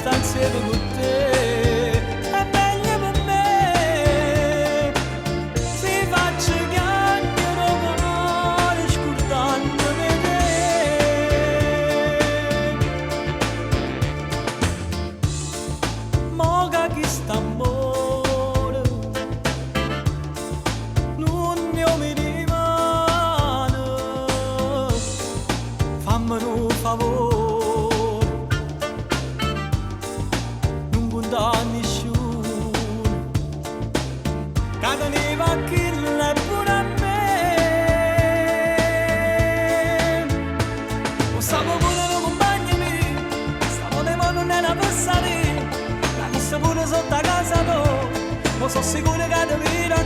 sta insieme con te, è meglio per me. Si faccia chiacchiere amore, scordandomi te. Moga chi sta amore, non mi rimane, fammi un favore. Nessuno che teneva kill pure a me, lo stavo pure lo compagni miei, stavo di modo non era passare, la vista pure sotto a casa tua, ma sono sicuro che ti dirò